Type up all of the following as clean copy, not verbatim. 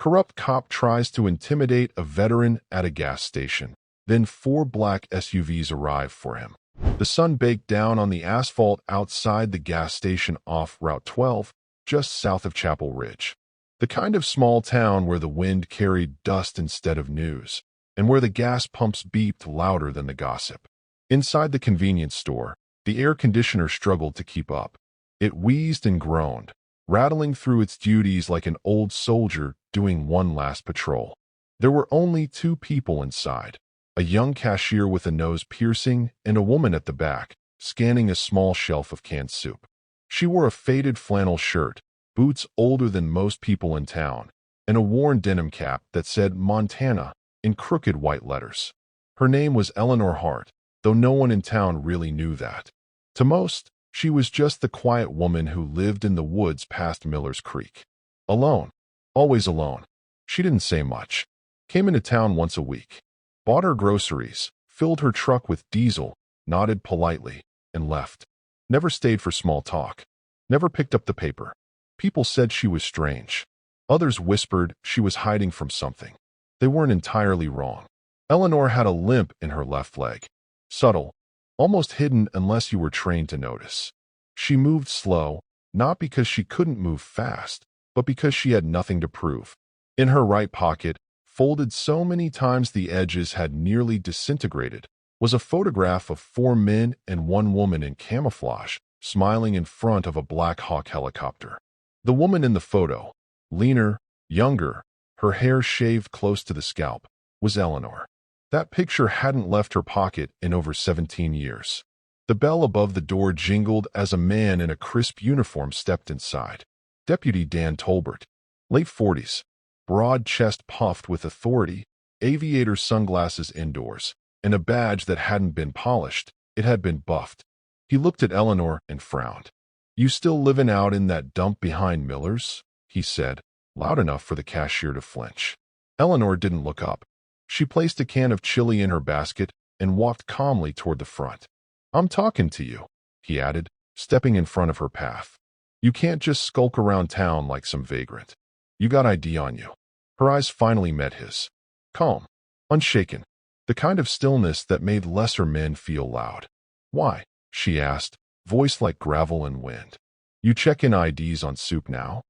Corrupt cop tries to intimidate a veteran at a gas station. Then 4 black SUVs arrive for him. The sun baked down on the asphalt outside the gas station off Route 12, just south of Chapel Ridge. The kind of small town where the wind carried dust instead of news, and where the gas pumps beeped louder than the gossip. Inside the convenience store, the air conditioner struggled to keep up. It wheezed and groaned, rattling through its duties like an old soldier doing one last patrol. There were only 2 people inside, a young cashier with a nose piercing and a woman at the back, scanning a small shelf of canned soup. She wore a faded flannel shirt, boots older than most people in town, and a worn denim cap that said Montana in crooked white letters. Her name was Eleanor Hart, though no one in town really knew that. To most, she was just the quiet woman who lived in the woods past Miller's Creek. Alone. Always alone. She didn't say much. Came into town once a week. Bought her groceries, filled her truck with diesel, nodded politely, and left. Never stayed for small talk. Never picked up the paper. People said she was strange. Others whispered she was hiding from something. They weren't entirely wrong. Eleanor had a limp in her left leg. Subtle, almost hidden unless you were trained to notice. She moved slow, not because she couldn't move fast, but because she had nothing to prove. In her right pocket, folded so many times the edges had nearly disintegrated, was a photograph of 4 men and 1 woman in camouflage, smiling in front of a Black Hawk helicopter. The woman in the photo, leaner, younger, her hair shaved close to the scalp, was Eleanor. That picture hadn't left her pocket in over 17 years. The bell above the door jingled as a man in a crisp uniform stepped inside. Deputy Dan Tolbert, late 40s, broad chest puffed with authority, aviator sunglasses indoors, and a badge that hadn't been polished, it had been buffed. He looked at Eleanor and frowned. "You still living out in that dump behind Miller's?" he said, loud enough for the cashier to flinch. Eleanor didn't look up. She placed a can of chili in her basket and walked calmly toward the front. "I'm talking to you," he added, stepping in front of her path. "You can't just skulk around town like some vagrant. You got ID on you." Her eyes finally met his. Calm, unshaken, the kind of stillness that made lesser men feel loud. "Why?" she asked, voice like gravel and wind. "You check in IDs on soup now?"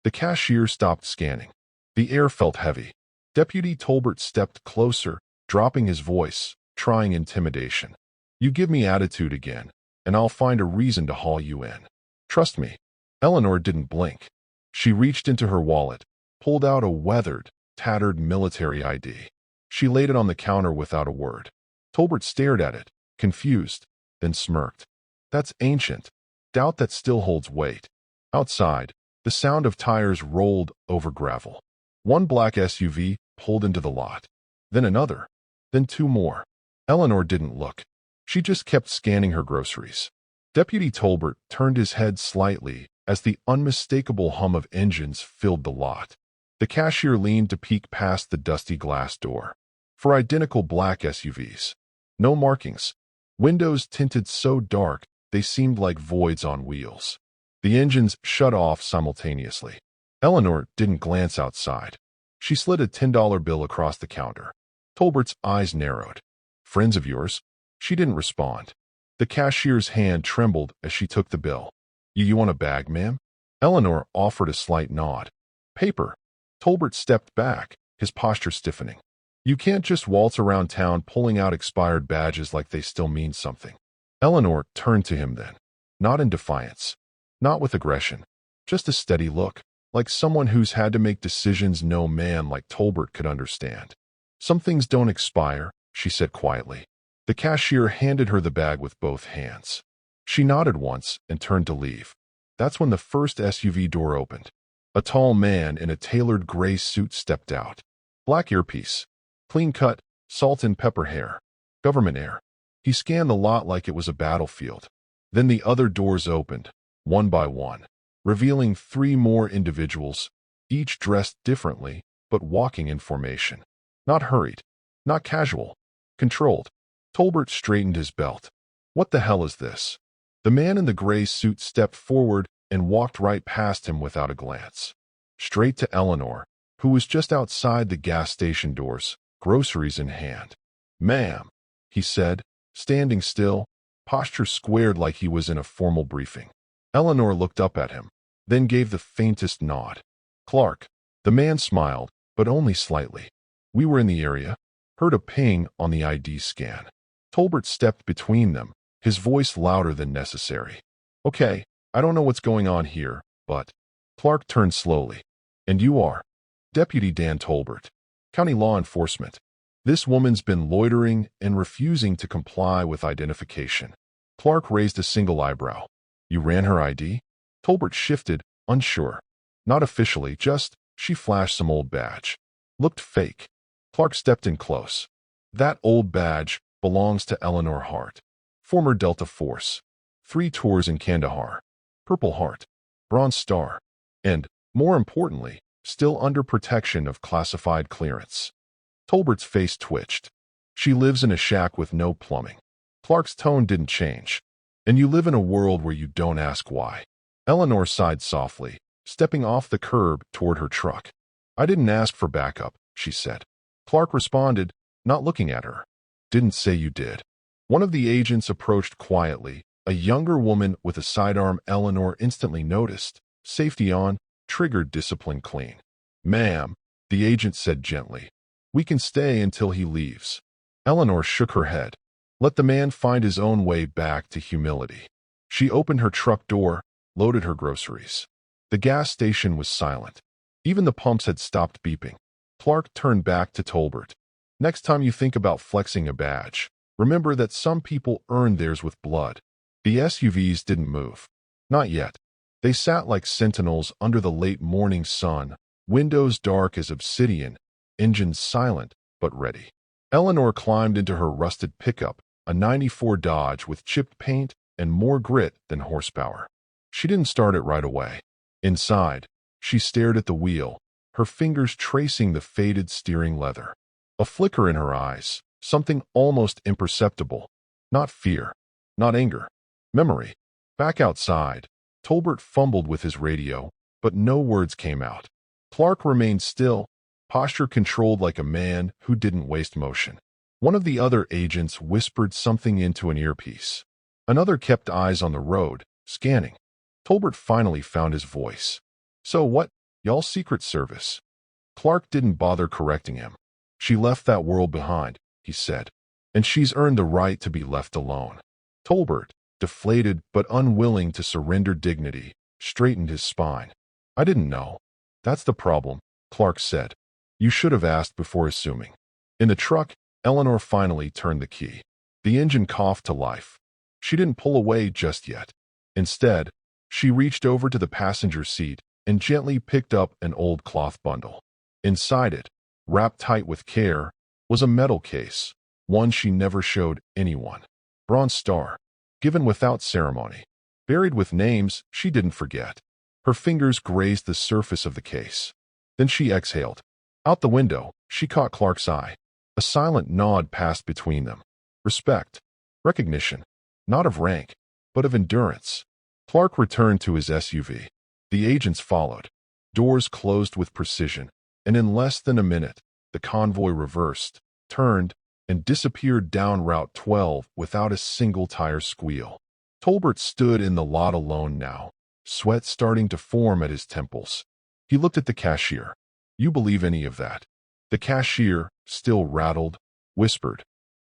The cashier stopped scanning. The air felt heavy. Deputy Tolbert stepped closer, dropping his voice, trying intimidation. "You give me attitude again, and I'll find a reason to haul you in. Trust me." Eleanor didn't blink. She reached into her wallet, pulled out a weathered, tattered military ID. She laid it on the counter without a word. Tolbert stared at it, confused, then smirked. "That's ancient. Doubt that still holds weight." Outside, the sound of tires rolled over gravel. 1 black SUV pulled into the lot. Then another. Then 2 more. Eleanor didn't look. She just kept scanning her groceries. Deputy Tolbert turned his head slightly as the unmistakable hum of engines filled the lot. The cashier leaned to peek past the dusty glass door. 4 identical black SUVs. No markings. Windows tinted so dark they seemed like voids on wheels. The engines shut off simultaneously. Eleanor didn't glance outside. She slid a $10 bill across the counter. Tolbert's eyes narrowed. "Friends of yours?" She didn't respond. The cashier's hand trembled as she took the bill. You want a bag, ma'am?" Eleanor offered a slight nod. "Paper." Tolbert stepped back, his posture stiffening. "You can't just waltz around town pulling out expired badges like they still mean something." Eleanor turned to him then. Not in defiance. Not with aggression. Just a steady look, like someone who's had to make decisions no man like Tolbert could understand. "Some things don't expire," she said quietly. The cashier handed her the bag with both hands. She nodded once and turned to leave. That's when the first SUV door opened. A tall man in a tailored gray suit stepped out. Black earpiece. Clean cut, salt and pepper hair. Government air. He scanned the lot like it was a battlefield. Then the other doors opened, one by one, revealing 3 more individuals, each dressed differently, but walking in formation. Not hurried. Not casual. Controlled. Tolbert straightened his belt. "What the hell is this?" The man in the gray suit stepped forward and walked right past him without a glance. Straight to Eleanor, who was just outside the gas station doors, groceries in hand. "Ma'am," he said, standing still, posture squared like he was in a formal briefing. Eleanor looked up at him, then gave the faintest nod. "Clark." The man smiled, but only slightly. "We were in the area. Heard a ping on the ID scan." Tolbert stepped between them, his voice louder than necessary. "Okay, I don't know what's going on here, but—" Clark turned slowly. "And you are?" "Deputy Dan Tolbert. County Law Enforcement. This woman's been loitering and refusing to comply with identification." Clark raised a single eyebrow. "You ran her ID?" Tolbert shifted, unsure. "Not officially, just, she flashed some old badge. Looked fake." Clark stepped in close. "That old badge belongs to Eleanor Hart, former Delta Force. 3 tours in Kandahar. Purple Heart. Bronze Star. And, more importantly, still under protection of classified clearance." Tolbert's face twitched. "She lives in a shack with no plumbing." Clark's tone didn't change. "And you live in a world where you don't ask why." Eleanor sighed softly, stepping off the curb toward her truck. "I didn't ask for backup," she said. Clark responded, not looking at her. "Didn't say you did." One of the agents approached quietly, a younger woman with a sidearm. Eleanor instantly noticed. Safety on, triggered discipline clean. "Ma'am," the agent said gently, "we can stay until he leaves." Eleanor shook her head. Let the man find his own way back to humility. She opened her truck door, loaded her groceries. The gas station was silent. Even the pumps had stopped beeping. Clark turned back to Tolbert. "Next time you think about flexing a badge, remember that some people earned theirs with blood." The SUVs didn't move. Not yet. They sat like sentinels under the late morning sun, windows dark as obsidian, engines silent but ready. Eleanor climbed into her rusted pickup, a '94 Dodge with chipped paint and more grit than horsepower. She didn't start it right away. Inside, she stared at the wheel, her fingers tracing the faded steering leather. A flicker in her eyes, something almost imperceptible. Not fear, not anger. Memory. Back outside, Tolbert fumbled with his radio, but no words came out. Clark remained still, posture controlled like a man who didn't waste motion. One of the other agents whispered something into an earpiece. Another kept eyes on the road, scanning. Tolbert finally found his voice. "So what, y'all Secret Service?" Clark didn't bother correcting him. "She left that world behind," he said, "and she's earned the right to be left alone." Tolbert, deflated but unwilling to surrender dignity, straightened his spine. "I didn't know." "That's the problem," Clark said. "You should have asked before assuming." In the truck, Eleanor finally turned the key. The engine coughed to life. She didn't pull away just yet. Instead, she reached over to the passenger seat and gently picked up an old cloth bundle. Inside it, wrapped tight with care, was a metal case, one she never showed anyone. Bronze Star, given without ceremony, buried with names she didn't forget. Her fingers grazed the surface of the case. Then she exhaled. Out the window, she caught Clark's eye. A silent nod passed between them. Respect. Recognition. Not of rank, but of endurance. Clark returned to his SUV. The agents followed. Doors closed with precision, and in less than a minute, the convoy reversed, turned, and disappeared down Route 12 without a single tire squeal. Tolbert stood in the lot alone now, sweat starting to form at his temples. He looked at the cashier. "You believe any of that?" The cashier, still rattled, whispered,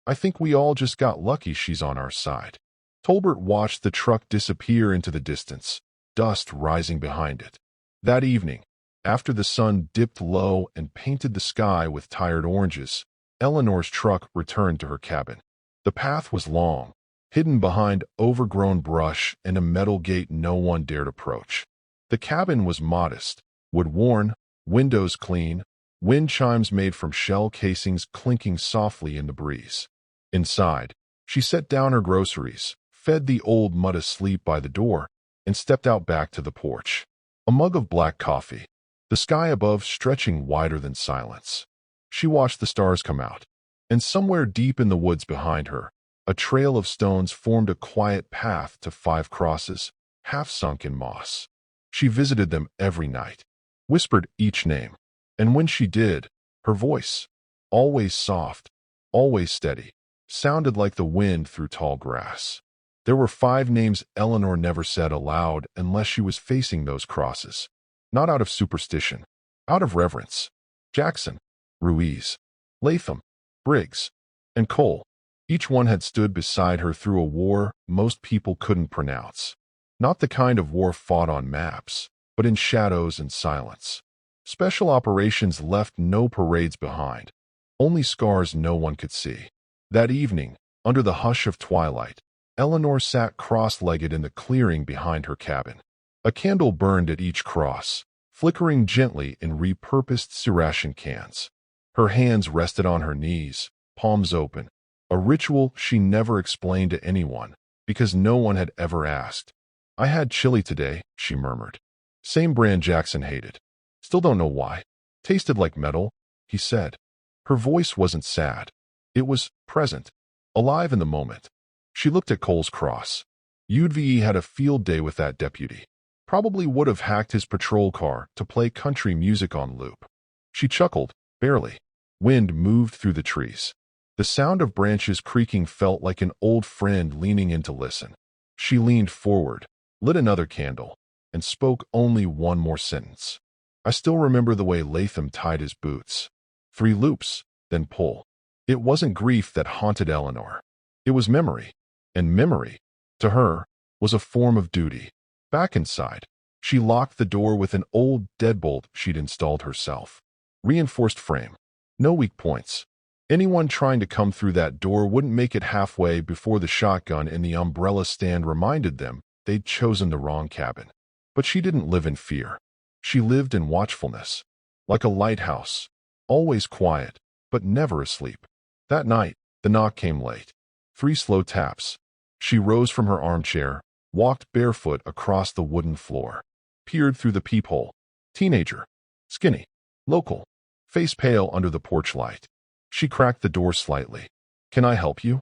"I think we all just got lucky she's on our side." Tolbert watched the truck disappear into the distance, dust rising behind it. That evening, after the sun dipped low and painted the sky with tired oranges, Eleanor's truck returned to her cabin. The path was long, hidden behind overgrown brush and a metal gate no one dared approach. The cabin was modest, wood-worn, windows clean, wind chimes made from shell casings clinking softly in the breeze. Inside, she set down her groceries, fed the old mutt asleep by the door, and stepped out back to the porch. A mug of black coffee, the sky above stretching wider than silence. She watched the stars come out, and somewhere deep in the woods behind her, a trail of stones formed a quiet path to 5 crosses, half sunk in moss. She visited them every night, whispered each name, And when she did, her voice, always soft, always steady, sounded like the wind through tall grass. There were 5 names Eleanor never said aloud unless she was facing those crosses. Not out of superstition, out of reverence. Jackson, Ruiz, Latham, Briggs, and Cole. Each one had stood beside her through a war most people couldn't pronounce. Not the kind of war fought on maps, but in shadows and silence. Special operations left no parades behind, only scars no one could see. That evening, under the hush of twilight, Eleanor sat cross-legged in the clearing behind her cabin. A candle burned at each cross, flickering gently in repurposed ration cans. Her hands rested on her knees, palms open, a ritual she never explained to anyone, because no one had ever asked. "I had chili today," she murmured. Same brand Jackson hated. "Still don't know why. Tasted like metal," he said. Her voice wasn't sad. It was present, alive in the moment. She looked at Cole's cross. UDVE had a field day with that deputy. Probably would have hacked his patrol car to play country music on loop. She chuckled, barely. Wind moved through the trees. The sound of branches creaking felt like an old friend leaning in to listen. She leaned forward, lit another candle, and spoke only one more sentence. "I still remember the way Latham tied his boots. 3 loops, then pull." It wasn't grief that haunted Eleanor. It was memory. And memory, to her, was a form of duty. Back inside, she locked the door with an old deadbolt she'd installed herself. Reinforced frame. No weak points. Anyone trying to come through that door wouldn't make it halfway before the shotgun in the umbrella stand reminded them they'd chosen the wrong cabin. But she didn't live in fear. She lived in watchfulness. Like a lighthouse. Always quiet, but never asleep. That night, the knock came late. 3 slow taps. She rose from her armchair, walked barefoot across the wooden floor, peered through the peephole. Teenager. Skinny. Local. Face pale under the porch light. She cracked the door slightly. "Can I help you?"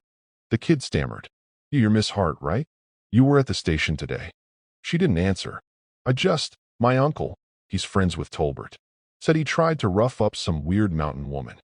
The kid stammered. "You're Miss Hart, right? You were at the station today." She didn't answer. My uncle, he's friends with Tolbert, said he tried to rough up some weird mountain woman.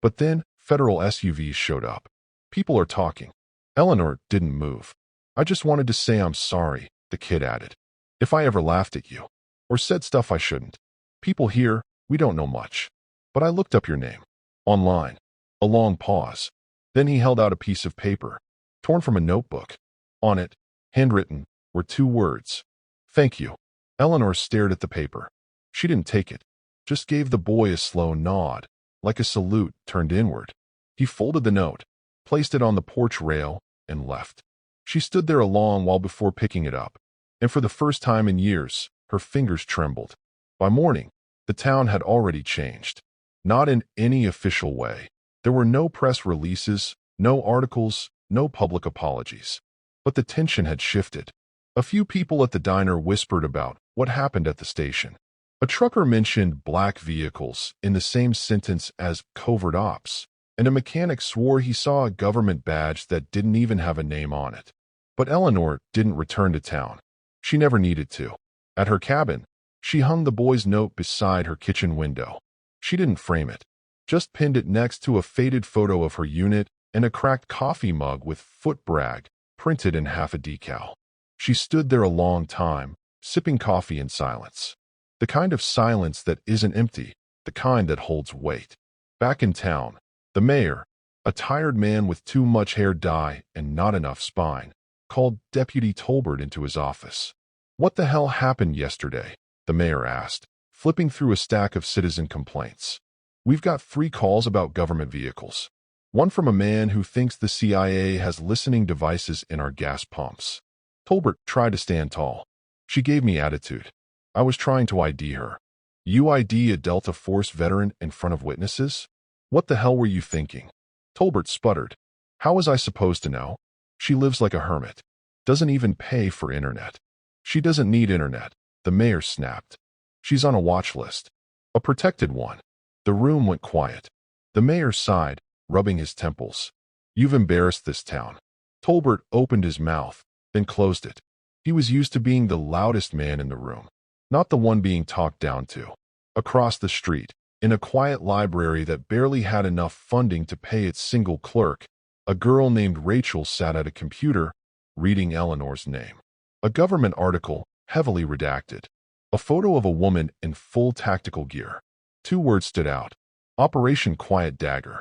But then federal SUVs showed up. People are talking." Eleanor didn't move. "I just wanted to say I'm sorry," the kid added. "If I ever laughed at you, or said stuff I shouldn't. People here, we don't know much. But I looked up your name. Online." A long pause. Then he held out a piece of paper, torn from a notebook. On it, handwritten, were 2 words. "Thank you." Eleanor stared at the paper. She didn't take it, just gave the boy a slow nod, like a salute turned inward. He folded the note, placed it on the porch rail, and left. She stood there a long while before picking it up, and for the first time in years, her fingers trembled. By morning, the town had already changed. Not in any official way. There were no press releases, no articles, no public apologies. But the tension had shifted. A few people at the diner whispered about what happened at the station. A trucker mentioned black vehicles in the same sentence as covert ops, and a mechanic swore he saw a government badge that didn't even have a name on it. But Eleanor didn't return to town. She never needed to. At her cabin, she hung the boy's note beside her kitchen window. She didn't frame it, just pinned it next to a faded photo of her unit and a cracked coffee mug with "Foot Brag" printed in half a decal. She stood there a long time, sipping coffee in silence. The kind of silence that isn't empty, the kind that holds weight. Back in town, the mayor, a tired man with too much hair dye and not enough spine, called Deputy Tolbert into his office. "What the hell happened yesterday?" the mayor asked, flipping through a stack of citizen complaints. "We've got 3 calls about government vehicles. One from a man who thinks the CIA has listening devices in our gas pumps." Tolbert tried to stand tall. "She gave me attitude. I was trying to ID her." "You ID a Delta Force veteran in front of witnesses? What the hell were you thinking?" Tolbert sputtered. "How was I supposed to know? She lives like a hermit. Doesn't even pay for internet." "She doesn't need internet," the mayor snapped. "She's on a watch list. A protected one." The room went quiet. The mayor sighed, rubbing his temples. "You've embarrassed this town." Tolbert opened his mouth, then closed it. He was used to being the loudest man in the room, not the one being talked down to. Across the street, In a quiet library that barely had enough funding to pay its single clerk, a girl named Rachel sat at a computer, reading Eleanor's name. A government article, heavily redacted. A photo of a woman in full tactical gear. 2 words stood out. Operation Quiet Dagger.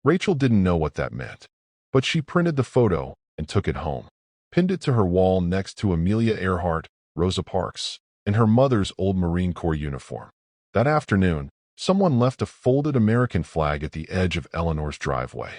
Rachel didn't know what that meant, but she printed the photo and took it home. Pinned it to her wall next to Amelia Earhart, Rosa Parks, in her mother's old Marine Corps uniform. That afternoon, someone left a folded American flag at the edge of Eleanor's driveway.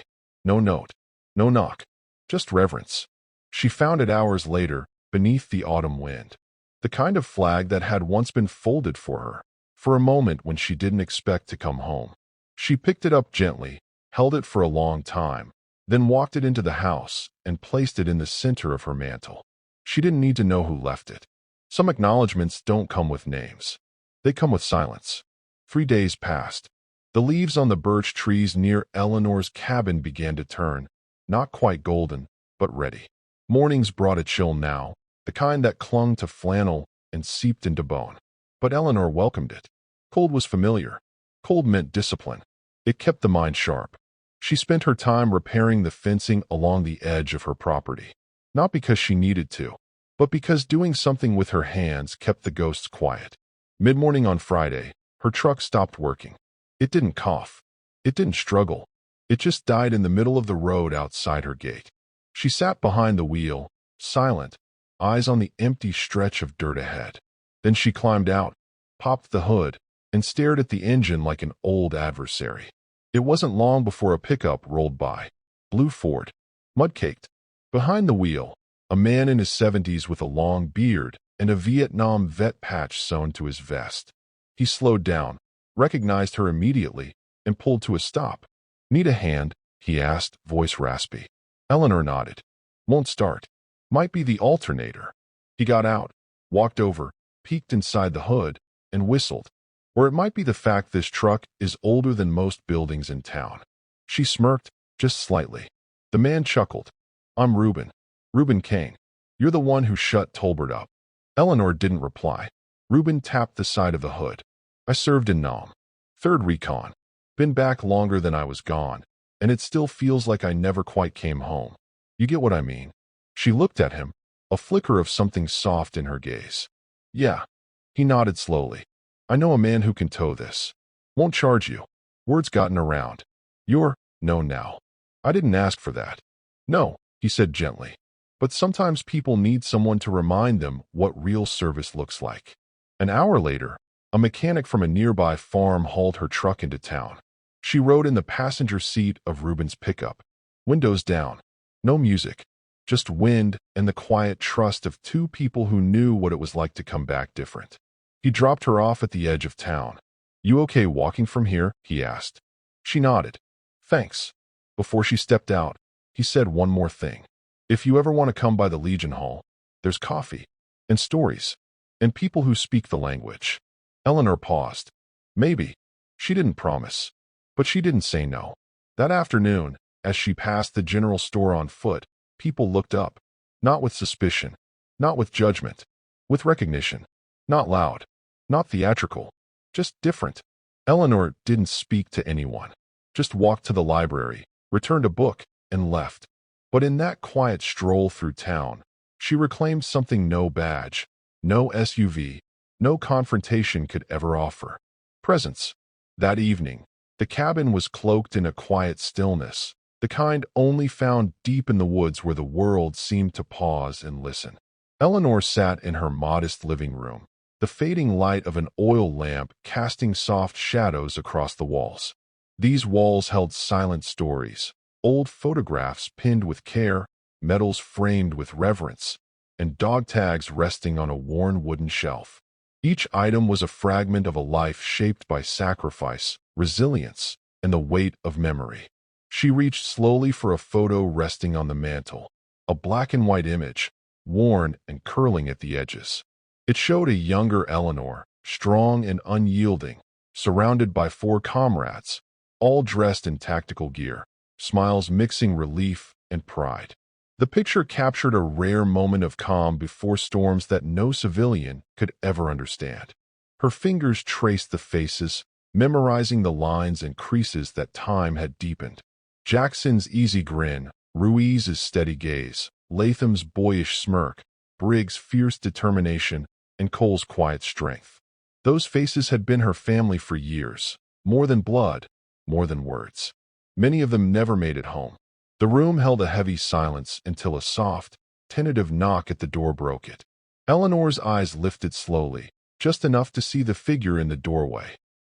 No note, no knock, just reverence. She found it hours later, beneath the autumn wind. The kind of flag that had once been folded for her, for a moment when she didn't expect to come home. She picked it up gently, held it for a long time, then walked it into the house and placed it in the center of her mantle. She didn't need to know who left it. Some acknowledgments don't come with names. They come with silence. 3 days passed. The leaves on the birch trees near Eleanor's cabin began to turn, not quite golden, but ready. Mornings brought a chill now, the kind that clung to flannel and seeped into bone. But Eleanor welcomed it. Cold was familiar. Cold meant discipline. It kept the mind sharp. She spent her time repairing the fencing along the edge of her property. Not because she needed to, but because doing something with her hands kept the ghosts quiet. Mid-morning on Friday, her truck stopped working. It didn't cough. It didn't struggle. It just died in the middle of the road outside her gate. She sat behind the wheel, silent, eyes on the empty stretch of dirt ahead. Then she climbed out, popped the hood, and stared at the engine like an old adversary. It wasn't long before a pickup rolled by. Blue Ford. Mud-caked. Behind the wheel, a man in his 70s with a long beard and a Vietnam vet patch sewn to his vest. He slowed down, recognized her immediately, and pulled to a stop. "Need a hand?" he asked, voice raspy. Eleanor nodded. "Won't start. Might be the alternator." He got out, walked over, peeked inside the hood, and whistled. Or it might be the fact this truck is older than most buildings in town. She smirked, just slightly. The man chuckled. "I'm Reuben. Reuben Kane. You're the one who shut Tolbert up." Eleanor didn't reply. Reuben tapped the side of the hood. "I served in Nam. 3rd Recon. Been back longer than I was gone, and it still feels like I never quite came home. You get what I mean?" She looked at him, a flicker of something soft in her gaze. "Yeah." He nodded slowly. "I know a man who can tow this. Won't charge you." Words gotten around. "You're no now." "I didn't ask for that." "No," he said gently. "But sometimes people need someone to remind them what real service looks like." An hour later, a mechanic from a nearby farm hauled her truck into town. She rode in the passenger seat of Reuben's pickup. Windows down. No music. Just wind and the quiet trust of 2 people who knew what it was like to come back different. He dropped her off at the edge of town. "You okay walking from here?" he asked. She nodded. "Thanks." Before she stepped out, he said one more thing. "If you ever want to come by the Legion Hall, there's coffee, and stories, and people who speak the language." Eleanor paused. Maybe. She didn't promise. But she didn't say no. That afternoon, as she passed the general store on foot, people looked up. Not with suspicion. Not with judgment. With recognition. Not loud. Not theatrical. Just different. Eleanor didn't speak to anyone. Just walked to the library, returned a book, and left. But in that quiet stroll through town, she reclaimed something no badge, no SUV, no confrontation could ever offer. Presence. That evening, the cabin was cloaked in a quiet stillness, the kind only found deep in the woods where the world seemed to pause and listen. Eleanor sat in her modest living room, the fading light of an oil lamp casting soft shadows across the walls. These walls held silent stories, old photographs pinned with care, medals framed with reverence, and dog tags resting on a worn wooden shelf. Each item was a fragment of a life shaped by sacrifice, resilience, and the weight of memory. She reached slowly for a photo resting on the mantel, a black and white image, worn and curling at the edges. It showed a younger Eleanor, strong and unyielding, surrounded by 4 comrades, all dressed in tactical gear, smiles mixing relief and pride. The picture captured a rare moment of calm before storms that no civilian could ever understand. Her fingers traced the faces, memorizing the lines and creases that time had deepened. Jackson's easy grin, Ruiz's steady gaze, Latham's boyish smirk, Briggs' fierce determination, and Cole's quiet strength. Those faces had been her family for years, more than blood, more than words. Many of them never made it home. The room held a heavy silence until a soft, tentative knock at the door broke it. Eleanor's eyes lifted slowly, just enough to see the figure in the doorway.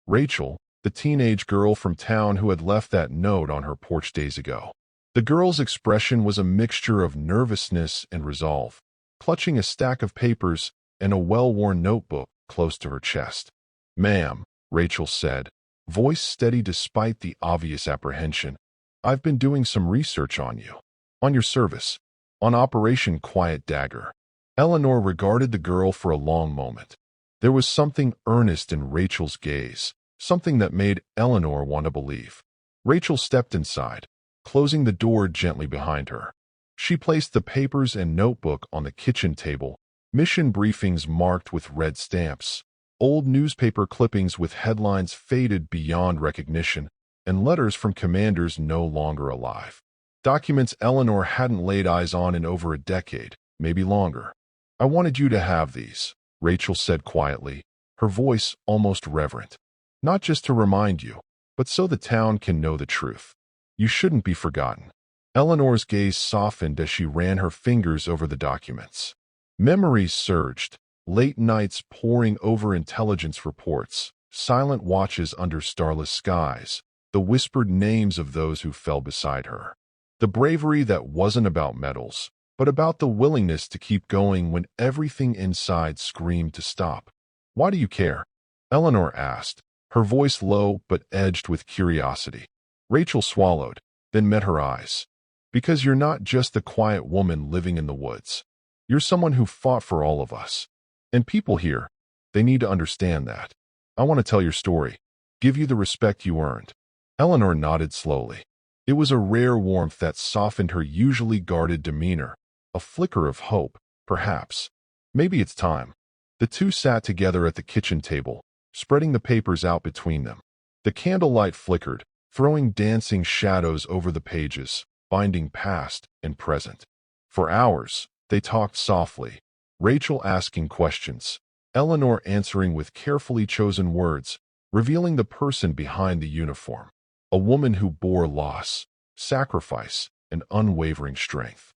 Rachel, the teenage girl from town who had left that note on her porch days ago. The girl's expression was a mixture of nervousness and resolve, clutching a stack of papers and a well-worn notebook close to her chest. "Ma'am," Rachel said, voice steady despite the obvious apprehension, "I've been doing some research on you. On your service. On Operation Quiet Dagger." Eleanor regarded the girl for a long moment. There was something earnest in Rachel's gaze, something that made Eleanor want to believe. Rachel stepped inside, closing the door gently behind her. She placed the papers and notebook on the kitchen table, mission briefings marked with red stamps, old newspaper clippings with headlines faded beyond recognition, and letters from commanders no longer alive. Documents Eleanor hadn't laid eyes on in over a decade, maybe longer. "I wanted you to have these," Rachel said quietly, her voice almost reverent. "Not just to remind you, but so the town can know the truth. You shouldn't be forgotten." Eleanor's gaze softened as she ran her fingers over the documents. Memories surged, late nights poring over intelligence reports, silent watches under starless skies, the whispered names of those who fell beside her. The bravery that wasn't about medals, but about the willingness to keep going when everything inside screamed to stop. "Why do you care?" Eleanor asked, her voice low but edged with curiosity. Rachel swallowed, then met her eyes. "Because you're not just the quiet woman living in the woods. You're someone who fought for all of us. And people here, they need to understand that. I want to tell your story, give you the respect you earned." Eleanor nodded slowly. It was a rare warmth that softened her usually guarded demeanor, a flicker of hope, perhaps. Maybe it's time. The two sat together at the kitchen table, spreading the papers out between them. The candlelight flickered, throwing dancing shadows over the pages, binding past and present. For hours, they talked softly, Rachel asking questions, Eleanor answering with carefully chosen words, revealing the person behind the uniform. A woman who bore loss, sacrifice, and unwavering strength.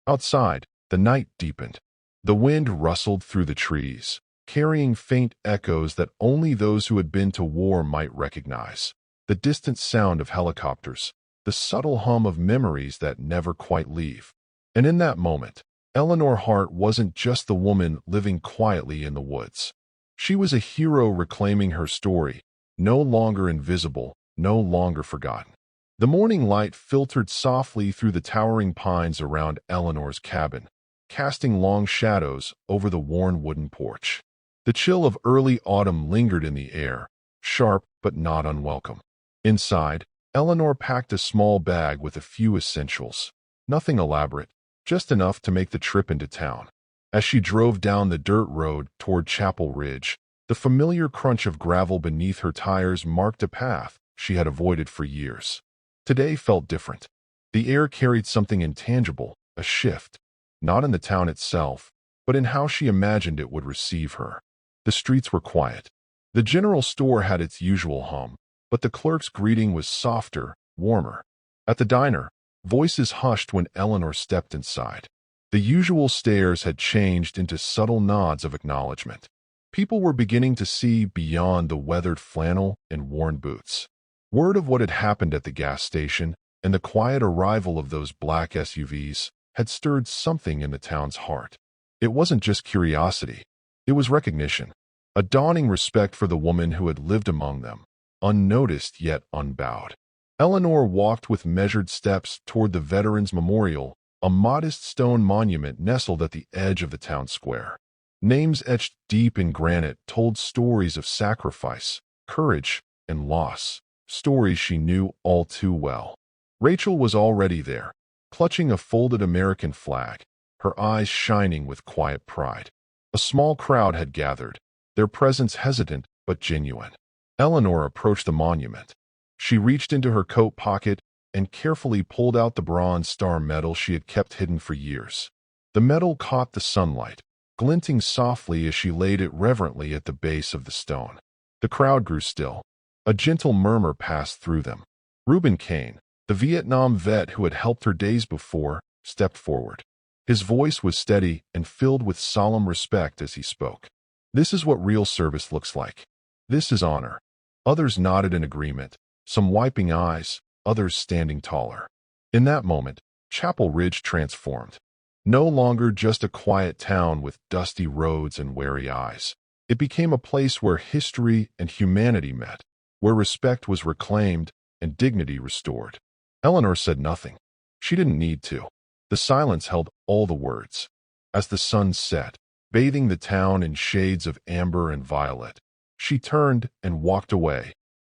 Outside, the night deepened. The wind rustled through the trees, carrying faint echoes that only those who had been to war might recognize. The distant sound of helicopters, the subtle hum of memories that never quite leave. And in that moment, Eleanor Hart wasn't just the woman living quietly in the woods. She was a hero reclaiming her story, no longer invisible, no longer forgotten. The morning light filtered softly through the towering pines around Eleanor's cabin, casting long shadows over the worn wooden porch. The chill of early autumn lingered in the air, sharp but not unwelcome. Inside, Eleanor packed a small bag with a few essentials. Nothing elaborate, just enough to make the trip into town. As she drove down the dirt road toward Chapel Ridge, the familiar crunch of gravel beneath her tires marked a path she had avoided for years. Today felt different. The air carried something intangible, a shift, not in the town itself, but in how she imagined it would receive her. The streets were quiet. The general store had its usual hum, but the clerk's greeting was softer, warmer. At the diner, voices hushed when Eleanor stepped inside. The usual stares had changed into subtle nods of acknowledgement. People were beginning to see beyond the weathered flannel and worn boots. Word of what had happened at the gas station and the quiet arrival of those black SUVs had stirred something in the town's heart. It wasn't just curiosity. It was recognition, a dawning respect for the woman who had lived among them, unnoticed yet unbowed. Eleanor walked with measured steps toward the Veterans Memorial, a modest stone monument nestled at the edge of the town square. Names etched deep in granite told stories of sacrifice, courage, and loss, stories she knew all too well. Rachel was already there, clutching a folded American flag, her eyes shining with quiet pride. A small crowd had gathered, their presence hesitant but genuine. Eleanor approached the monument. She reached into her coat pocket and carefully pulled out the Bronze Star medal she had kept hidden for years. The medal caught the sunlight, glinting softly as she laid it reverently at the base of the stone. The crowd grew still. A gentle murmur passed through them. Reuben Kane, the Vietnam vet who had helped her days before, stepped forward. His voice was steady and filled with solemn respect as he spoke. "This is what real service looks like. This is honor." Others nodded in agreement, some wiping eyes, others standing taller. In that moment, Chapel Ridge transformed. No longer just a quiet town with dusty roads and wary eyes. It became a place where history and humanity met, where respect was reclaimed and dignity restored. Eleanor said nothing. She didn't need to. The silence held all the words. As the sun set, bathing the town in shades of amber and violet, she turned and walked away,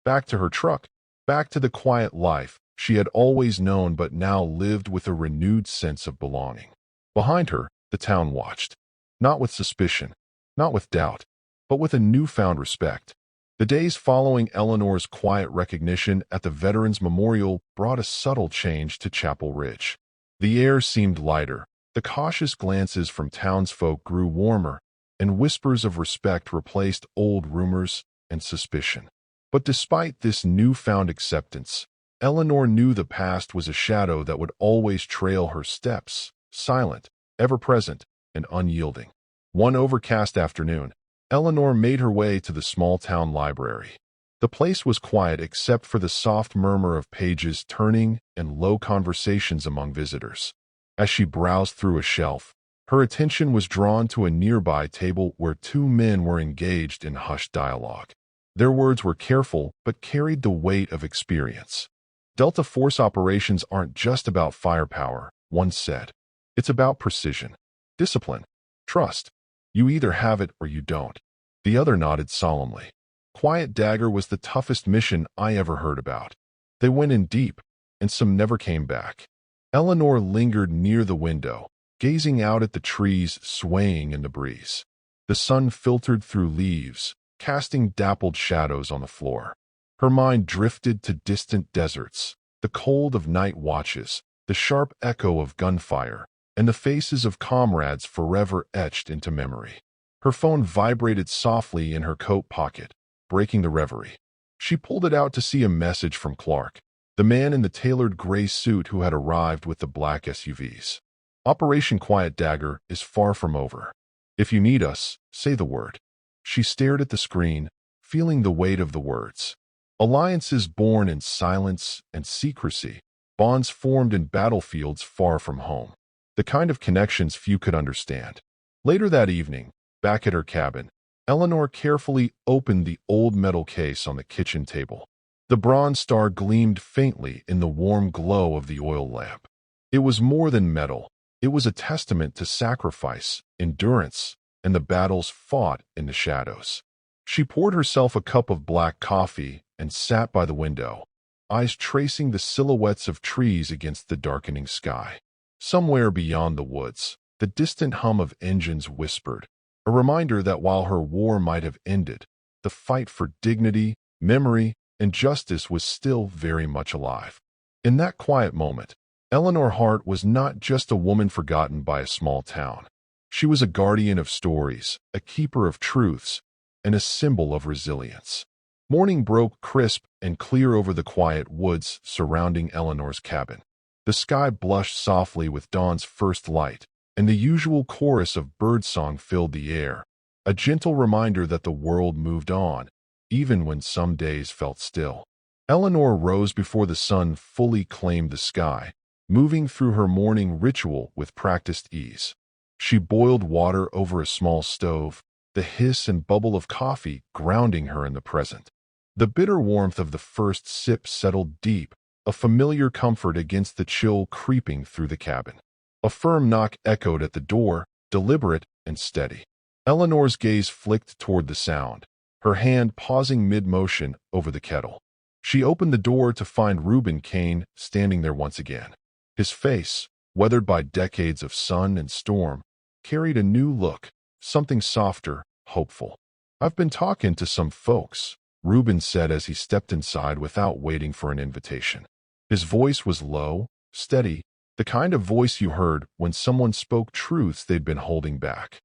back to her truck, back to the quiet life she had always known but now lived with a renewed sense of belonging. Behind her, the town watched, not with suspicion, not with doubt, but with a newfound respect. The days following Eleanor's quiet recognition at the Veterans Memorial brought a subtle change to Chapel Ridge. The air seemed lighter, the cautious glances from townsfolk grew warmer, and whispers of respect replaced old rumors and suspicion. But despite this newfound acceptance, Eleanor knew the past was a shadow that would always trail her steps, silent, ever-present, and unyielding. One overcast afternoon, Eleanor made her way to the small-town library. The place was quiet except for the soft murmur of pages turning and low conversations among visitors. As she browsed through a shelf, her attention was drawn to a nearby table where two men were engaged in hushed dialogue. Their words were careful but carried the weight of experience. "Delta Force operations aren't just about firepower," one said. "It's about precision, discipline, trust. You either have it or you don't." The other nodded solemnly. "Quiet Dagger was the toughest mission I ever heard about. They went in deep, and some never came back." Eleanor lingered near the window, gazing out at the trees swaying in the breeze. The sun filtered through leaves, casting dappled shadows on the floor. Her mind drifted to distant deserts, the cold of night watches, the sharp echo of gunfire, and the faces of comrades forever etched into memory. Her phone vibrated softly in her coat pocket, breaking the reverie. She pulled it out to see a message from Clark, the man in the tailored gray suit who had arrived with the black SUVs. "Operation Quiet Dagger is far from over. If you need us, say the word." She stared at the screen, feeling the weight of the words. Alliances born in silence and secrecy, bonds formed in battlefields far from home. The kind of connections few could understand. Later that evening, back at her cabin, Eleanor carefully opened the old metal case on the kitchen table. The Bronze Star gleamed faintly in the warm glow of the oil lamp. It was more than metal. It was a testament to sacrifice, endurance, and the battles fought in the shadows. She poured herself a cup of black coffee and sat by the window, eyes tracing the silhouettes of trees against the darkening sky. Somewhere beyond the woods, the distant hum of engines whispered, a reminder that while her war might have ended, the fight for dignity, memory, and justice was still very much alive. In that quiet moment, Eleanor Hart was not just a woman forgotten by a small town. She was a guardian of stories, a keeper of truths, and a symbol of resilience. Morning broke crisp and clear over the quiet woods surrounding Eleanor's cabin. The sky blushed softly with dawn's first light, and the usual chorus of birdsong filled the air, a gentle reminder that the world moved on, even when some days felt still. Eleanor rose before the sun fully claimed the sky, moving through her morning ritual with practiced ease. She boiled water over a small stove, the hiss and bubble of coffee grounding her in the present. The bitter warmth of the first sip settled deep, a familiar comfort against the chill creeping through the cabin. A firm knock echoed at the door, deliberate and steady. Eleanor's gaze flicked toward the sound, her hand pausing mid-motion over the kettle. She opened the door to find Reuben Kane standing there once again. His face, weathered by decades of sun and storm, carried a new look, something softer, hopeful. "I've been talking to some folks," Reuben said as he stepped inside without waiting for an invitation. His voice was low, steady, the kind of voice you heard when someone spoke truths they'd been holding back.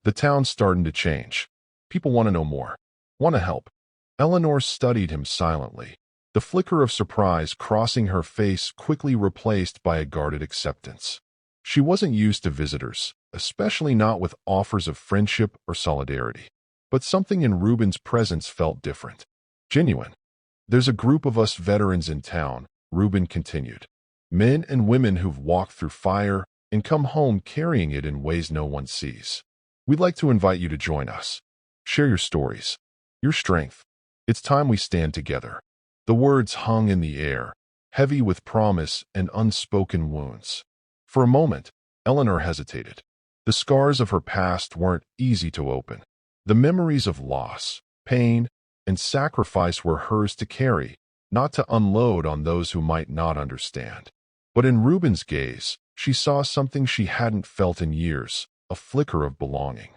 The town's starting to change. People want to know more, want to help. Eleanor studied him silently, the flicker of surprise crossing her face quickly replaced by a guarded acceptance. She wasn't used to visitors, especially not with offers of friendship or solidarity. But something in Reuben's presence felt different. Genuine. There's a group of us veterans in town, Reuben continued. Men and women who've walked through fire and come home carrying it in ways no one sees. We'd like to invite you to join us. Share your stories, your strength. It's time we stand together. The words hung in the air, heavy with promise and unspoken wounds. For a moment, Eleanor hesitated. The scars of her past weren't easy to open. The memories of loss, pain, and sacrifice were hers to carry, not to unload on those who might not understand. But in Reuben's gaze, she saw something she hadn't felt in years, a flicker of belonging.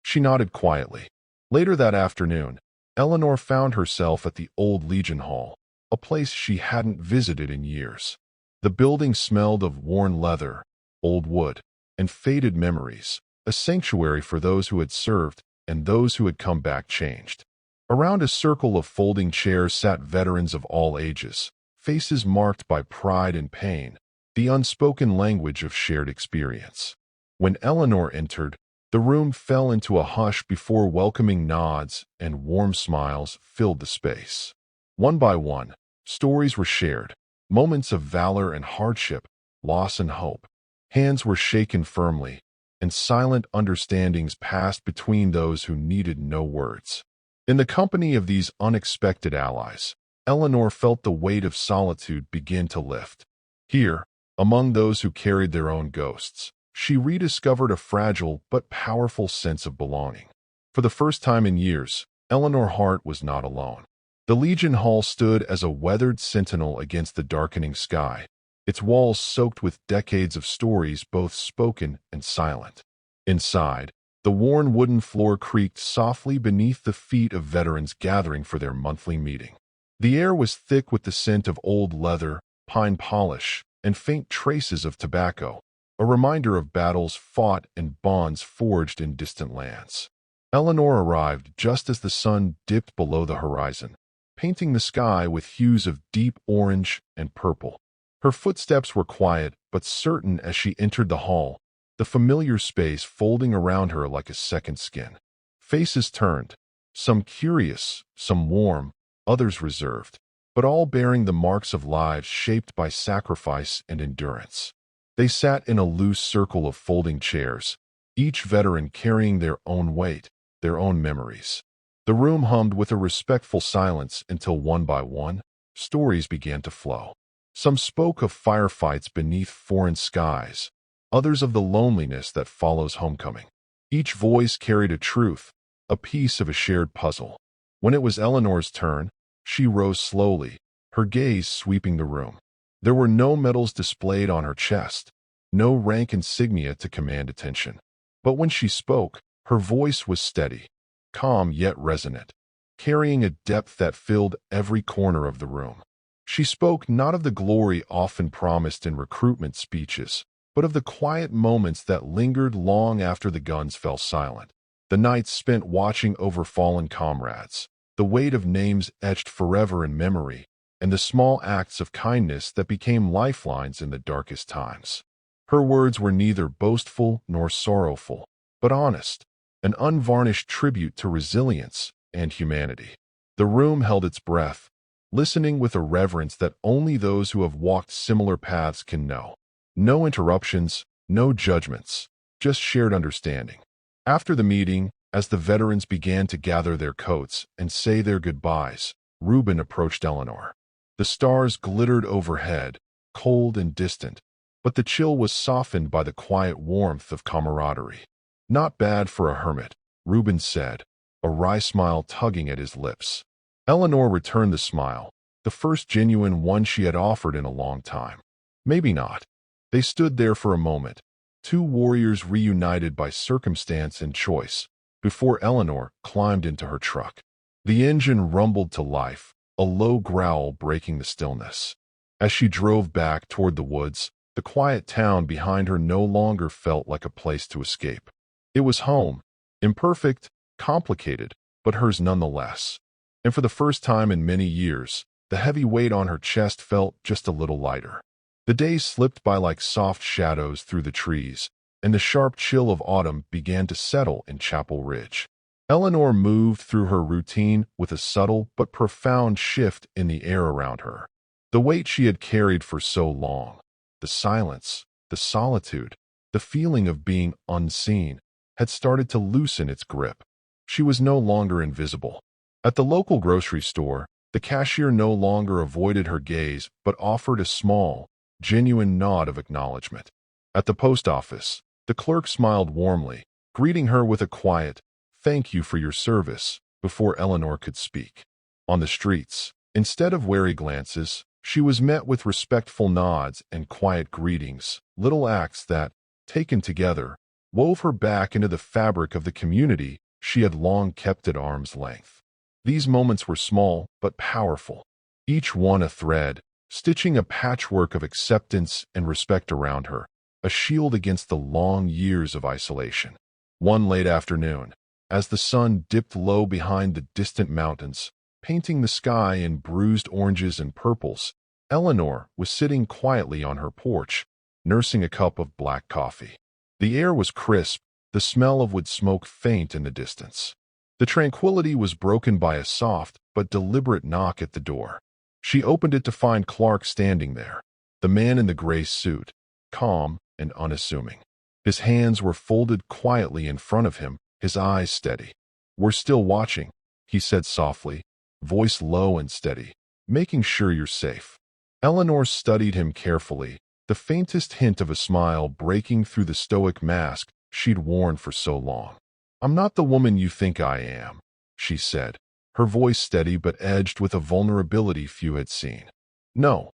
She nodded quietly. Later that afternoon, Eleanor found herself at the old Legion Hall, a place she hadn't visited in years. The building smelled of worn leather, old wood, and faded memories, a sanctuary for those who had served and those who had come back changed. Around a circle of folding chairs sat veterans of all ages, faces marked by pride and pain, the unspoken language of shared experience. When Eleanor entered, the room fell into a hush before welcoming nods and warm smiles filled the space. One by one, stories were shared, moments of valor and hardship, loss and hope. Hands were shaken firmly, and silent understandings passed between those who needed no words. In the company of these unexpected allies, Eleanor felt the weight of solitude begin to lift. Here, among those who carried their own ghosts, she rediscovered a fragile but powerful sense of belonging. For the first time in years, Eleanor Hart was not alone. The Legion Hall stood as a weathered sentinel against the darkening sky, its walls soaked with decades of stories both spoken and silent. Inside, the worn wooden floor creaked softly beneath the feet of veterans gathering for their monthly meeting. The air was thick with the scent of old leather, pine polish, and faint traces of tobacco, a reminder of battles fought and bonds forged in distant lands. Eleanor arrived just as the sun dipped below the horizon, painting the sky with hues of deep orange and purple. Her footsteps were quiet but certain as she entered the hall, the familiar space folding around her like a second skin. Faces turned, some curious, some warm, others reserved, but all bearing the marks of lives shaped by sacrifice and endurance. They sat in a loose circle of folding chairs, each veteran carrying their own weight, their own memories. The room hummed with a respectful silence until one by one, stories began to flow. Some spoke of firefights beneath foreign skies, others of the loneliness that follows homecoming. Each voice carried a truth, a piece of a shared puzzle. When it was Eleanor's turn, she rose slowly, her gaze sweeping the room. There were no medals displayed on her chest, no rank insignia to command attention. But when she spoke, her voice was steady, calm yet resonant, carrying a depth that filled every corner of the room. She spoke not of the glory often promised in recruitment speeches, but of the quiet moments that lingered long after the guns fell silent. The nights spent watching over fallen comrades, the weight of names etched forever in memory, and the small acts of kindness that became lifelines in the darkest times. Her words were neither boastful nor sorrowful, but honest, an unvarnished tribute to resilience and humanity. The room held its breath, listening with a reverence that only those who have walked similar paths can know. No interruptions, no judgments, just shared understanding. After the meeting, as the veterans began to gather their coats and say their goodbyes, Reuben approached Eleanor. The stars glittered overhead, cold and distant, but the chill was softened by the quiet warmth of camaraderie. "Not bad for a hermit," Reuben said, a wry smile tugging at his lips. Eleanor returned the smile, the first genuine one she had offered in a long time. Maybe not. They stood there for a moment, two warriors reunited by circumstance and choice, before Eleanor climbed into her truck. The engine rumbled to life, a low growl breaking the stillness. As she drove back toward the woods, the quiet town behind her no longer felt like a place to escape. It was home, imperfect, complicated, but hers nonetheless. And for the first time in many years, the heavy weight on her chest felt just a little lighter. The days slipped by like soft shadows through the trees, and the sharp chill of autumn began to settle in Chapel Ridge. Eleanor moved through her routine with a subtle but profound shift in the air around her. The weight she had carried for so long, the silence, the solitude, the feeling of being unseen, had started to loosen its grip. She was no longer invisible. At the local grocery store, the cashier no longer avoided her gaze but offered a small, genuine nod of acknowledgement. At the post office, the clerk smiled warmly, greeting her with a quiet, "Thank you for your service," before Eleanor could speak. On the streets, instead of wary glances, she was met with respectful nods and quiet greetings, little acts that, taken together, wove her back into the fabric of the community she had long kept at arm's length. These moments were small but powerful, each one a thread, stitching a patchwork of acceptance and respect around her, a shield against the long years of isolation. One late afternoon, as the sun dipped low behind the distant mountains, painting the sky in bruised oranges and purples, Eleanor was sitting quietly on her porch, nursing a cup of black coffee. The air was crisp, the smell of wood smoke faint in the distance. The tranquility was broken by a soft but deliberate knock at the door. She opened it to find Clark standing there, the man in the gray suit, calm and unassuming. His hands were folded quietly in front of him, his eyes steady. "We're still watching," he said softly, voice low and steady, "making sure you're safe." Eleanor studied him carefully, the faintest hint of a smile breaking through the stoic mask she'd worn for so long. "I'm not the woman you think I am," she said, her voice steady but edged with a vulnerability few had seen. "No,"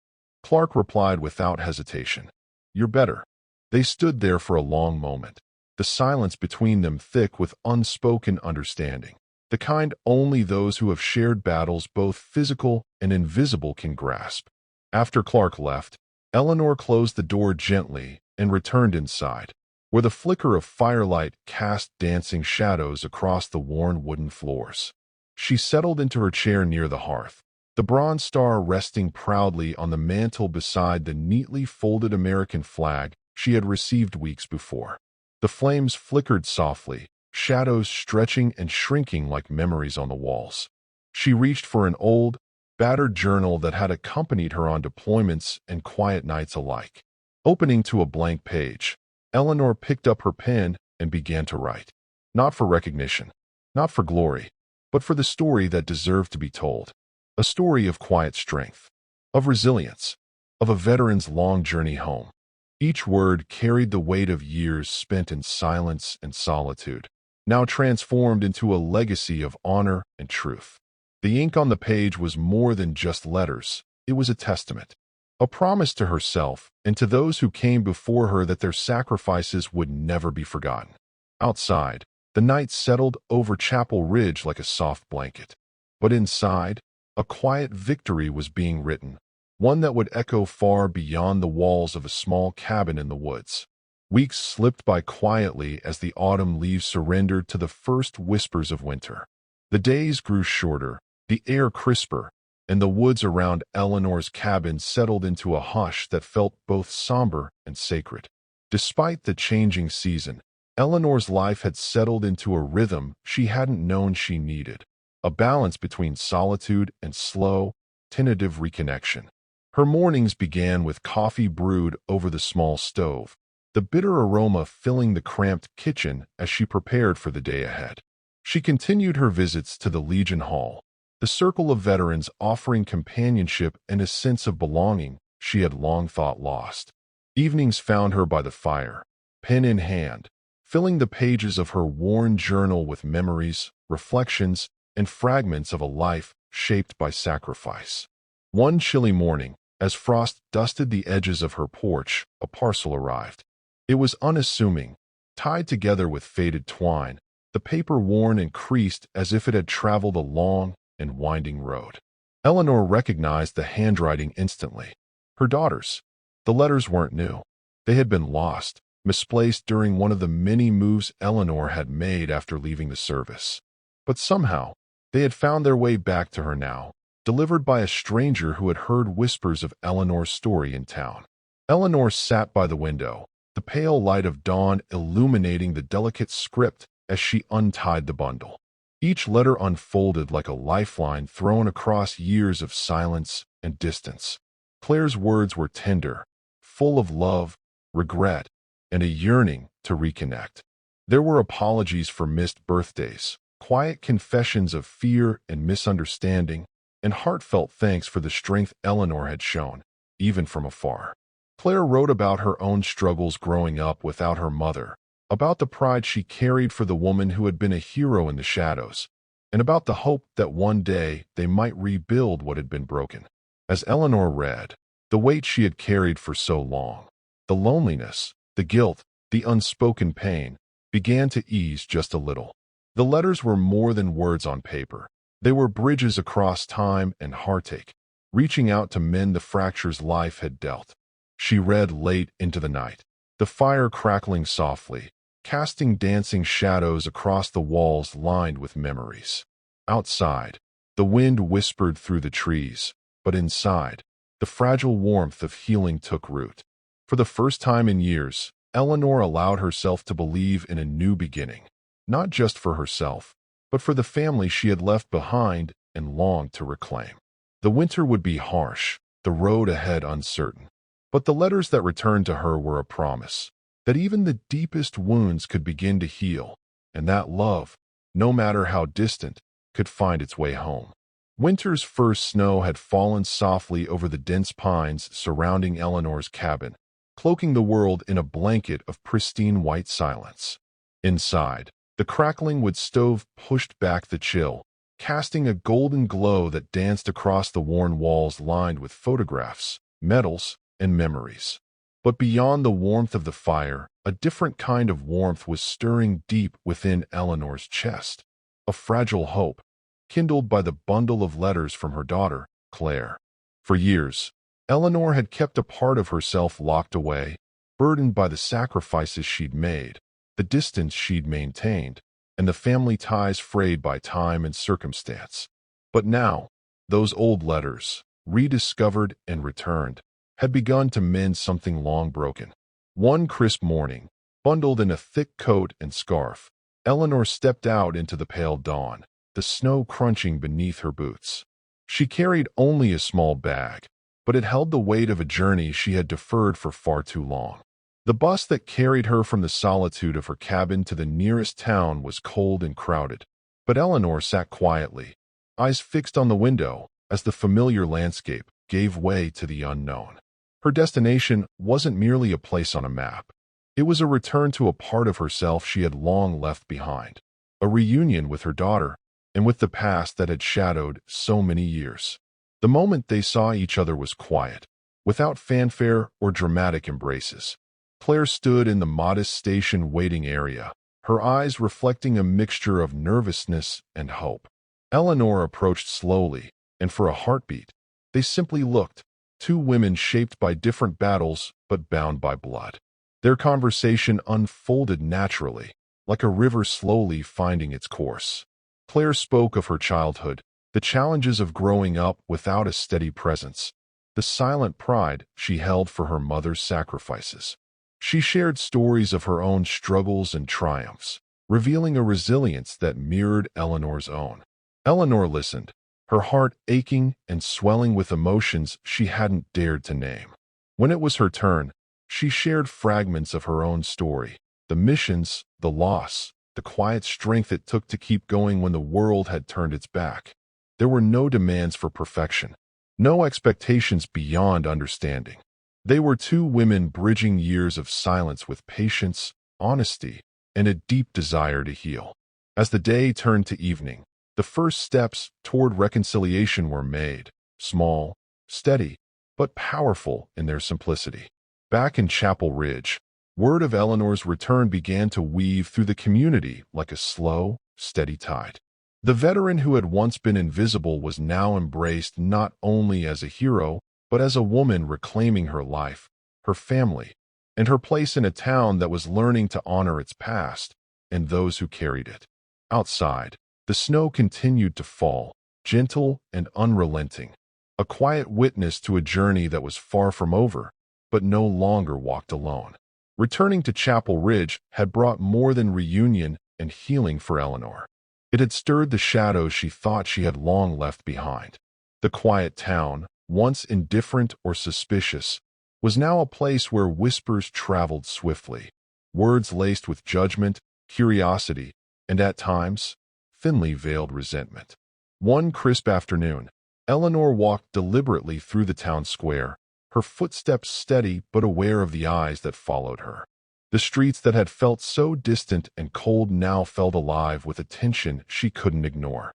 Clark replied without hesitation. "You're better." They stood there for a long moment, the silence between them thick with unspoken understanding, the kind only those who have shared battles both physical and invisible can grasp. After Clark left, Eleanor closed the door gently and returned inside, where the flicker of firelight cast dancing shadows across the worn wooden floors. She settled into her chair near the hearth, the bronze star resting proudly on the mantel beside the neatly folded American flag she had received weeks before. The flames flickered softly, shadows stretching and shrinking like memories on the walls. She reached for an old, battered journal that had accompanied her on deployments and quiet nights alike. Opening to a blank page, Eleanor picked up her pen and began to write. Not for recognition, not for glory, but for the story that deserved to be told. A story of quiet strength, of resilience, of a veteran's long journey home. Each word carried the weight of years spent in silence and solitude, now transformed into a legacy of honor and truth. The ink on the page was more than just letters. It was a testament, a promise to herself and to those who came before her that their sacrifices would never be forgotten. Outside, the night settled over Chapel Ridge like a soft blanket. But inside, a quiet victory was being written, one that would echo far beyond the walls of a small cabin in the woods. Weeks slipped by quietly as the autumn leaves surrendered to the first whispers of winter. The days grew shorter, the air crisper, and the woods around Eleanor's cabin settled into a hush that felt both somber and sacred. Despite the changing season, Eleanor's life had settled into a rhythm she hadn't known she needed, a balance between solitude and slow, tentative reconnection. Her mornings began with coffee brewed over the small stove, the bitter aroma filling the cramped kitchen as she prepared for the day ahead. She continued her visits to the Legion Hall, the circle of veterans offering companionship and a sense of belonging she had long thought lost. Evenings found her by the fire, pen in hand, filling the pages of her worn journal with memories, reflections, and fragments of a life shaped by sacrifice. One chilly morning, as frost dusted the edges of her porch, a parcel arrived. It was unassuming, tied together with faded twine, the paper worn and creased as if it had traveled a long and winding road. Eleanor recognized the handwriting instantly. Her daughter's. The letters weren't new. They had been lost, misplaced during one of the many moves Eleanor had made after leaving the service. But somehow, they had found their way back to her now, delivered by a stranger who had heard whispers of Eleanor's story in town. Eleanor sat by the window, the pale light of dawn illuminating the delicate script as she untied the bundle. Each letter unfolded like a lifeline thrown across years of silence and distance. Claire's words were tender, full of love, regret, and a yearning to reconnect. There were apologies for missed birthdays, quiet confessions of fear and misunderstanding, and heartfelt thanks for the strength Eleanor had shown, even from afar. Claire wrote about her own struggles growing up without her mother, about the pride she carried for the woman who had been a hero in the shadows, and about the hope that one day they might rebuild what had been broken. As Eleanor read, the weight she had carried for so long, the loneliness, the guilt, the unspoken pain, began to ease just a little. The letters were more than words on paper. They were bridges across time and heartache, reaching out to mend the fractures life had dealt. She read late into the night, the fire crackling softly, casting dancing shadows across the walls lined with memories. Outside, the wind whispered through the trees, but inside, the fragile warmth of healing took root. For the first time in years, Eleanor allowed herself to believe in a new beginning, not just for herself, but for the family she had left behind and longed to reclaim. The winter would be harsh, the road ahead uncertain, but the letters that returned to her were a promise that even the deepest wounds could begin to heal, and that love, no matter how distant, could find its way home. Winter's first snow had fallen softly over the dense pines surrounding Eleanor's cabin, cloaking the world in a blanket of pristine white silence. Inside, the crackling wood stove pushed back the chill, casting a golden glow that danced across the worn walls lined with photographs, medals, and memories. But beyond the warmth of the fire, a different kind of warmth was stirring deep within Eleanor's chest, a fragile hope, kindled by the bundle of letters from her daughter, Claire. For years, Eleanor had kept a part of herself locked away, burdened by the sacrifices she'd made, the distance she'd maintained, and the family ties frayed by time and circumstance. But now, those old letters, rediscovered and returned, had begun to mend something long broken. One crisp morning, bundled in a thick coat and scarf, Eleanor stepped out into the pale dawn, the snow crunching beneath her boots. She carried only a small bag, but it held the weight of a journey she had deferred for far too long. The bus that carried her from the solitude of her cabin to the nearest town was cold and crowded, but Eleanor sat quietly, eyes fixed on the window as the familiar landscape gave way to the unknown. Her destination wasn't merely a place on a map. It was a return to a part of herself she had long left behind, a reunion with her daughter and with the past that had shadowed so many years. The moment they saw each other was quiet, without fanfare or dramatic embraces. Claire stood in the modest station waiting area, her eyes reflecting a mixture of nervousness and hope. Eleanor approached slowly, and for a heartbeat, they simply looked, two women shaped by different battles but bound by blood. Their conversation unfolded naturally, like a river slowly finding its course. Claire spoke of her childhood, the challenges of growing up without a steady presence, the silent pride she held for her mother's sacrifices. She shared stories of her own struggles and triumphs, revealing a resilience that mirrored Eleanor's own. Eleanor listened, her heart aching and swelling with emotions she hadn't dared to name. When it was her turn, she shared fragments of her own story, the missions, the loss, the quiet strength it took to keep going when the world had turned its back. There were no demands for perfection, no expectations beyond understanding. They were two women bridging years of silence with patience, honesty, and a deep desire to heal. As the day turned to evening, the first steps toward reconciliation were made, small, steady, but powerful in their simplicity. Back in Chapel Ridge, Word of Eleanor's return began to weave through the community like a slow, steady tide. The veteran who had once been invisible was now embraced not only as a hero, but as a woman reclaiming her life, her family, and her place in a town that was learning to honor its past and those who carried it. Outside, the snow continued to fall, gentle and unrelenting, a quiet witness to a journey that was far from over, but no longer walked alone. Returning to Chapel Ridge had brought more than reunion and healing for Eleanor. It had stirred the shadows she thought she had long left behind. The quiet town, once indifferent or suspicious, was now a place where whispers traveled swiftly, words laced with judgment, curiosity, and at times, thinly veiled resentment. One crisp afternoon, Eleanor walked deliberately through the town square, her footsteps steady but aware of the eyes that followed her. The streets that had felt so distant and cold now felt alive with a tension she couldn't ignore.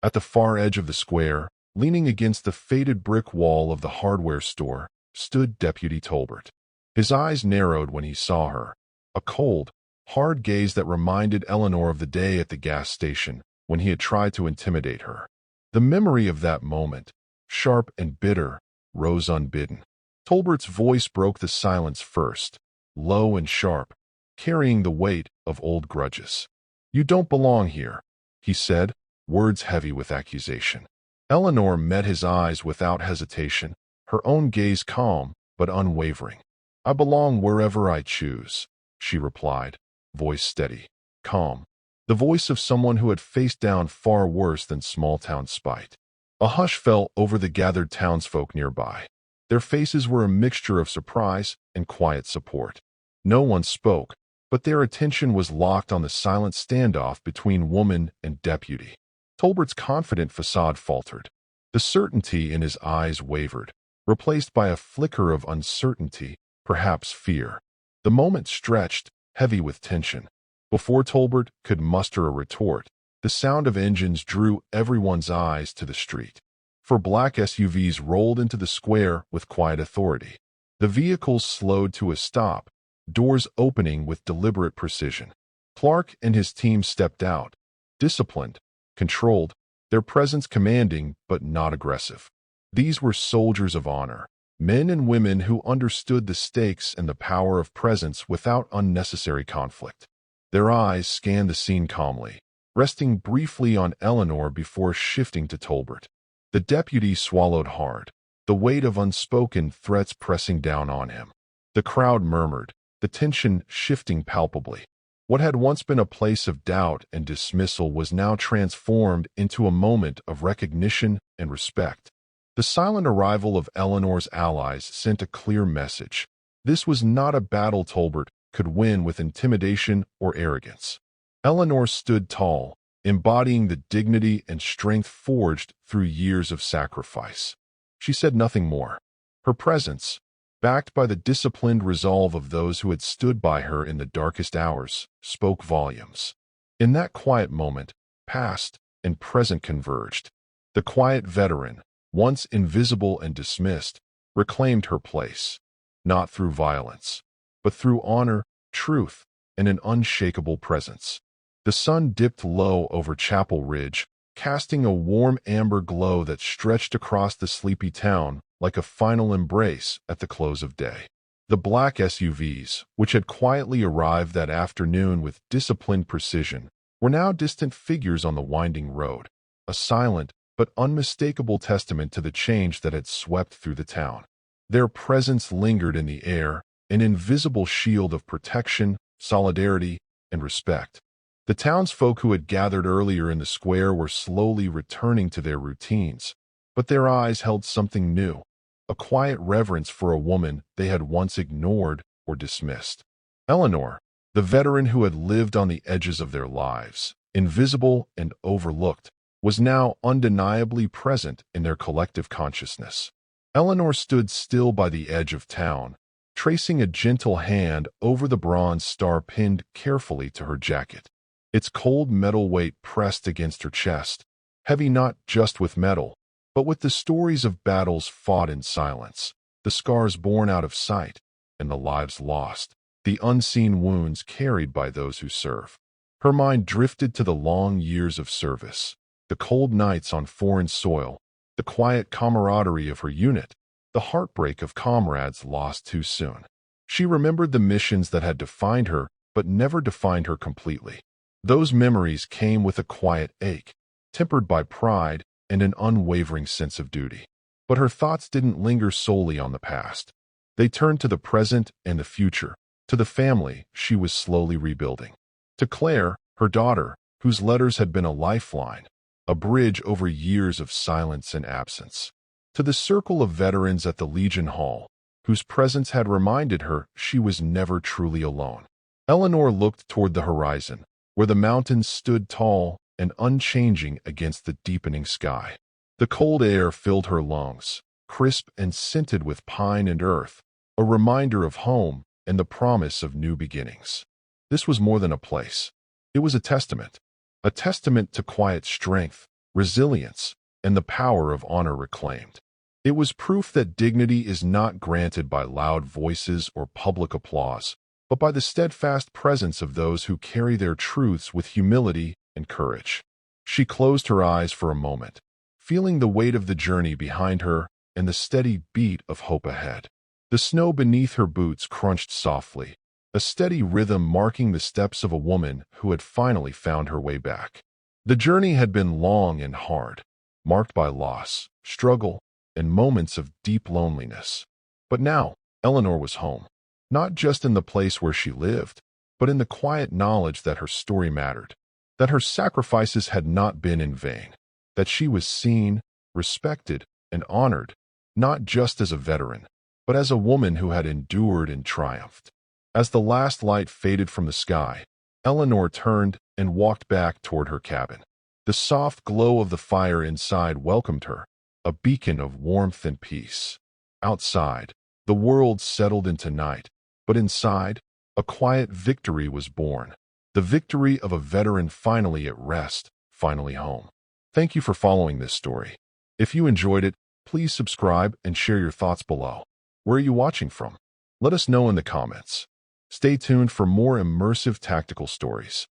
At the far edge of the square, leaning against the faded brick wall of the hardware store, stood Deputy Tolbert. His eyes narrowed when he saw her, a cold, hard gaze that reminded Eleanor of the day at the gas station when he had tried to intimidate her. The memory of that moment, sharp and bitter, rose unbidden. Tolbert's voice broke the silence first, low and sharp, carrying the weight of old grudges. "You don't belong here," he said, words heavy with accusation. Eleanor met his eyes without hesitation, her own gaze calm but unwavering. "I belong wherever I choose," she replied, voice steady, calm, the voice of someone who had faced down far worse than small-town spite. A hush fell over the gathered townsfolk nearby. Their faces were a mixture of surprise and quiet support. No one spoke, but their attention was locked on the silent standoff between woman and deputy. Tolbert's confident facade faltered. The certainty in his eyes wavered, replaced by a flicker of uncertainty, perhaps fear. The moment stretched, heavy with tension. Before Tolbert could muster a retort, the sound of engines drew everyone's eyes to the street. Four black SUVs rolled into the square with quiet authority. The vehicles slowed to a stop, doors opening with deliberate precision. Clark and his team stepped out, disciplined, controlled, their presence commanding but not aggressive. These were soldiers of honor, men and women who understood the stakes and the power of presence without unnecessary conflict. Their eyes scanned the scene calmly, resting briefly on Eleanor before shifting to Tolbert. The deputy swallowed hard, the weight of unspoken threats pressing down on him. The crowd murmured, the tension shifting palpably. What had once been a place of doubt and dismissal was now transformed into a moment of recognition and respect. The silent arrival of Eleanor's allies sent a clear message. This was not a battle Tolbert could win with intimidation or arrogance. Eleanor stood tall, embodying the dignity and strength forged through years of sacrifice. She said nothing more. Her presence, backed by the disciplined resolve of those who had stood by her in the darkest hours, spoke volumes. In that quiet moment, past and present converged. The quiet veteran, once invisible and dismissed, reclaimed her place, not through violence, but through honor, truth, and an unshakable presence. The sun dipped low over Chapel Ridge, casting a warm amber glow that stretched across the sleepy town like a final embrace at the close of day. The black SUVs, which had quietly arrived that afternoon with disciplined precision, were now distant figures on the winding road, a silent but unmistakable testament to the change that had swept through the town. Their presence lingered in the air, an invisible shield of protection, solidarity, and respect. The townsfolk who had gathered earlier in the square were slowly returning to their routines, but their eyes held something new, a quiet reverence for a woman they had once ignored or dismissed. Eleanor, the veteran who had lived on the edges of their lives, invisible and overlooked, was now undeniably present in their collective consciousness. Eleanor stood still by the edge of town, tracing a gentle hand over the bronze star pinned carefully to her jacket. Its cold metal weight pressed against her chest, heavy not just with metal, but with the stories of battles fought in silence, the scars borne out of sight, and the lives lost. the unseen wounds carried by those who serve. Her mind drifted to the long years of service, the cold nights on foreign soil, the quiet camaraderie of her unit, the heartbreak of comrades lost too soon. She remembered the missions that had defined her, but never defined her completely. Those memories came with a quiet ache, tempered by pride and an unwavering sense of duty. But her thoughts didn't linger solely on the past. They turned to the present and the future, to the family she was slowly rebuilding. To Claire, her daughter, whose letters had been a lifeline, a bridge over years of silence and absence. To the circle of veterans at the Legion Hall, whose presence had reminded her she was never truly alone. Eleanor looked toward the horizon, where the mountains stood tall and unchanging against the deepening sky. The cold air filled her lungs, crisp and scented with pine and earth, a reminder of home and the promise of new beginnings. This was more than a place. It was a testament to quiet strength, resilience, and the power of honor reclaimed. It was proof that dignity is not granted by loud voices or public applause, but by the steadfast presence of those who carry their truths with humility and courage. She closed her eyes for a moment, feeling the weight of the journey behind her and the steady beat of hope ahead. The snow beneath her boots crunched softly, a steady rhythm marking the steps of a woman who had finally found her way back. The journey had been long and hard, marked by loss, struggle, and moments of deep loneliness. But now, Eleanor was home, not just in the place where she lived, but in the quiet knowledge that her story mattered, that her sacrifices had not been in vain, that she was seen, respected, and honored, not just as a veteran, but as a woman who had endured and triumphed. As the last light faded from the sky, Eleanor turned and walked back toward her cabin. The soft glow of the fire inside welcomed her, a beacon of warmth and peace. Outside, the world settled into night, but inside, a quiet victory was born. The victory of a veteran finally at rest, finally home. Thank you for following this story. If you enjoyed it, please subscribe and share your thoughts below. Where are you watching from? Let us know in the comments. Stay tuned for more immersive tactical stories.